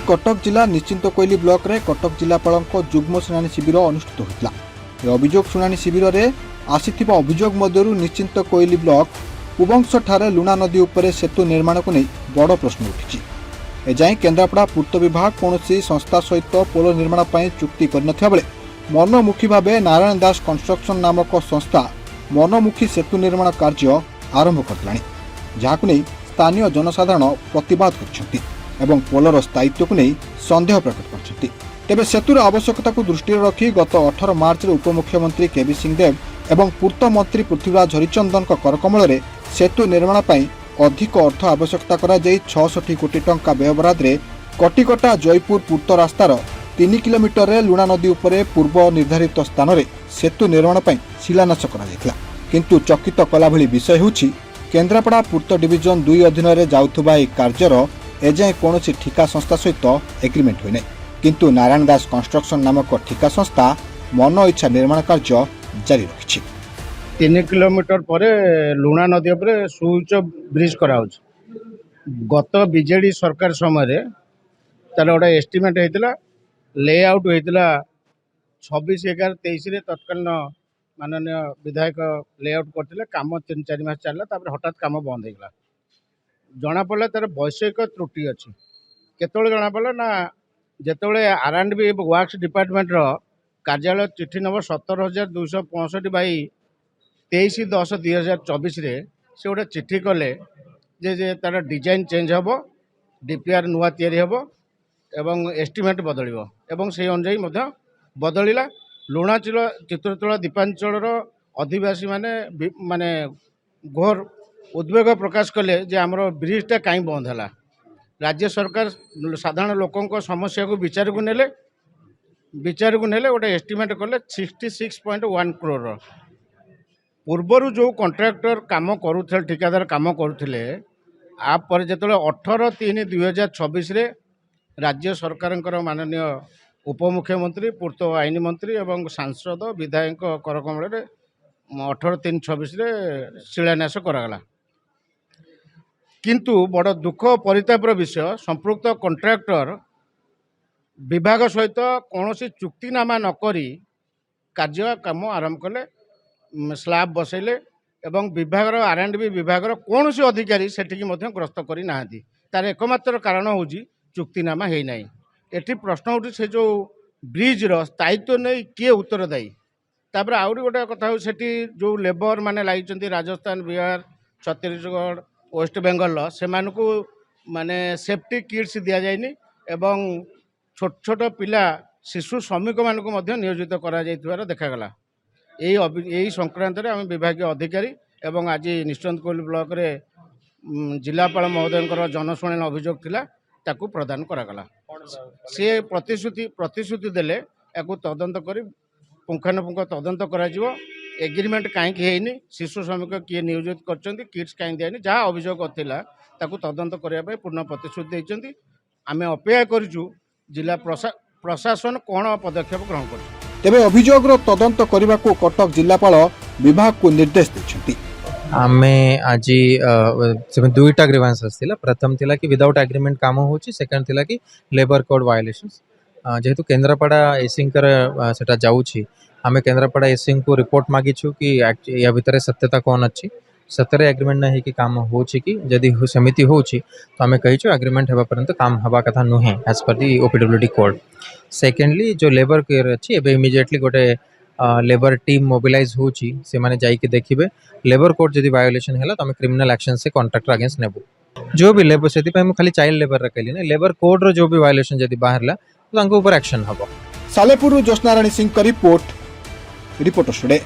कटक जिला निश्चिंत कोइली ब्लॉक रे कटक जिलापाल जुग्म शुणाणी शिविर अनुष्ठित होता। अभियोग शुणाणी शिविर में आसीथिबा अभियोग मध्यरु निश्चिंत कोइली ब्लॉक कुबंश ठारे लुणा नदी उपरे सेतु निर्माण को नहीं बड़ प्रश्न उठी। एजाएं केन्द्रापड़ा पूर्त विभाग कौन संस्था सहित पोल निर्माण पर चुक्ति करनथिबा बेले मनमुखी भाव नारायण दास कंस्ट्रक्शन नामक संस्था मनमुखी सेतु निर्माण कार्य आरंभ करलानी, जहां नहीं स्थानीय जनसाधारण प्रतिवाद करछंती एवं पोलर स्थायित्व को नहीं संदेह प्रकट करछंती। तेबे सेतुर आवश्यकता को दृष्टि रखी गत 18 मार्च उपमुख्यमंत्री केवी सिंहदेव एवं पूर्त मंत्री पृथ्वीराज हरिचंदन करकमल में सेतु निर्माण पर अधिक अर्थ आवश्यकता करा 66 कोटी टंका व्ययबराद रे कटिकटा जयपुर पूर्त रास्तार 3 किलोमीटर रे लुणा नदी उपरे पूर्व निर्धारित स्थान रे सेतु निर्माण पर शिलान्यास करा जायतिला। किंतु चकित कला भली विषय होछि केन्द्रापड़ा पूर्त डिविजन 2 अधीन रे जाउथुबा ए कार्यर एजाए कौन ठिका संस्था सहित एग्रीमेंट होई नै, किंतु नारायण दास कंस्ट्रक्शन नामक ठिका संस्था मन इच्छा निर्माण कार्य जारी रखिछि। 3 किलोमीटर पर लुणा नदी पर सुउच्च ब्रिज कराउछ। गत बीजेडी सरकार समय तार गोटे एस्टिमेट होता लेआउट होता 26/11/23 तत्कालीन माननीय विधायक लेआउट करते काम 3-4 मास चलला, हठात काम बंद होगा। जना पड़ा तार वैषयिक त्रुटि अच्छी। केतବେଳେ जना पड़ा ना जिते R&B वर्क्स डिपार्टमेंट कार्यालय चिठी नंबर 17,265 बाई 23/10/2024 से गोटे चिठी कले जे तार डिजाइन चेंज हम, डीपीआर नुआ तैयारी हम एवं एस्टिमेट बदलिबो एवं से अनुसार बदलिला। लुणाचल चित्रतोला दीपांचल अधिवासी माने घोर उद्वेग प्रकाश कले जे आमर ब्रिजटा कहीं बंद है। राज्य सरकार साधारण लोकों समस्या को विचार को नेले गोटे एस्टिमेट कले 66.1 करोड़। पूर्वर जो कॉन्ट्रैक्टर काम करुले ठिकादार काम करुले आप जो 18/3/2026 राज्य सरकार माननीय उपमुख्यमंत्री पूर्त आईन मंत्री एवं सांसद विधायक करकमल 18/3/26 शिलान्यास करागला। किंतु बड़ दुख परितापर विषय संपृक्त कॉन्ट्रैक्टर विभाग सहित कौन चुक्तिनामा नकरी कार्य काम आरंभ कले, स्लैब बसैले एवं विभाग R&B विभाग कौन अधिकारी सेठिकी ग्रस्त करी नाहांती। तार एकमात्र कारण हूँ चुक्तिनामा है नहीं। एठी प्रश्न उठी से जो ब्रिज स्थायित्व नहीं किए उत्तरदायी। तापर आउरी गोटे कथा हो सेठी जो लेबर माने लगी राजस्थान, बिहार, छत्तीसगढ़, वेस्ट बेंगल से माने सेफ्टी किट्स दि जाएनी एवं छोट छोट पिला शिशु श्रमिक मानक नियोजित करा देखागला। यही संक्रांत में आम विभागीय अधिकारी एवं आज निश्चिंत कोइली ब्लॉक रे जिलापाल महोदय जनशुणाणी अभियोग थिला ताकू प्रदान करागला। सी प्रतिश्रुति देले याकू तदंत करी पुंखानुपुंख तदंत करा जिवो। एग्रीमेंट कहीं हैनी, शिशु श्रमिक किए नियोजित करछंती, किट्स कहीं दियानी, जहाँ अभियोग थिला ताकू तदंत करने पूर्ण प्रतिश्रुति देइछंती। आमे अपेक्षा करिछु जिला प्रशासन कौन पदक्षेप ग्रहण कर। तेबे अभियोग तदंत करने को कटक जिलापाल विभाग को निर्देश देछंती। आमे आज दुईटा ग्रीवांस आसला। प्रथम थिला कि विदाउट एग्रीमेंट काम होची, सेकंड थिला कि लेबर कोड वायोलेशंस। जेहेतु केन्द्रापड़ा एसिंग सेटा जाउची, आमे केन्द्रापड़ा एसिंग को रिपोर्ट मागिछु कि या भितर सत्यता कौन अच्छी, सत्य एग्रीमेंट नहीं कि काम होची कि जदि सेमिति होची तो आमे कहिछु एग्रीमेंट हेबा पर्यंत काम हवा कथा नुहे एज पर दी ओपीडब्ल्यूडी कोड। सेकेंडली जो लेबर केयर अच्छी एबे इमिडिएटली गोटे लेबर टीम मोबिलाइज होची, से माने जाई के देखिबे लेबर कोड जदि वायोलेशन हैला तो आमे क्रिमिनल एक्शन से कॉन्ट्रैक्टर अगेंस्ट नेबो। जो भी लेबर सेति पे हम खाली चाइल्ड लेबर रखली ना, लेबर कोड रो जो भी वायोलेशन जदि बाहरला तो तांको ऊपर एक्शन हबो। सालेपुर ज्योत्स्नाराणी सिंह का रिपोर्ट रिपोर्टर स्टूडियो।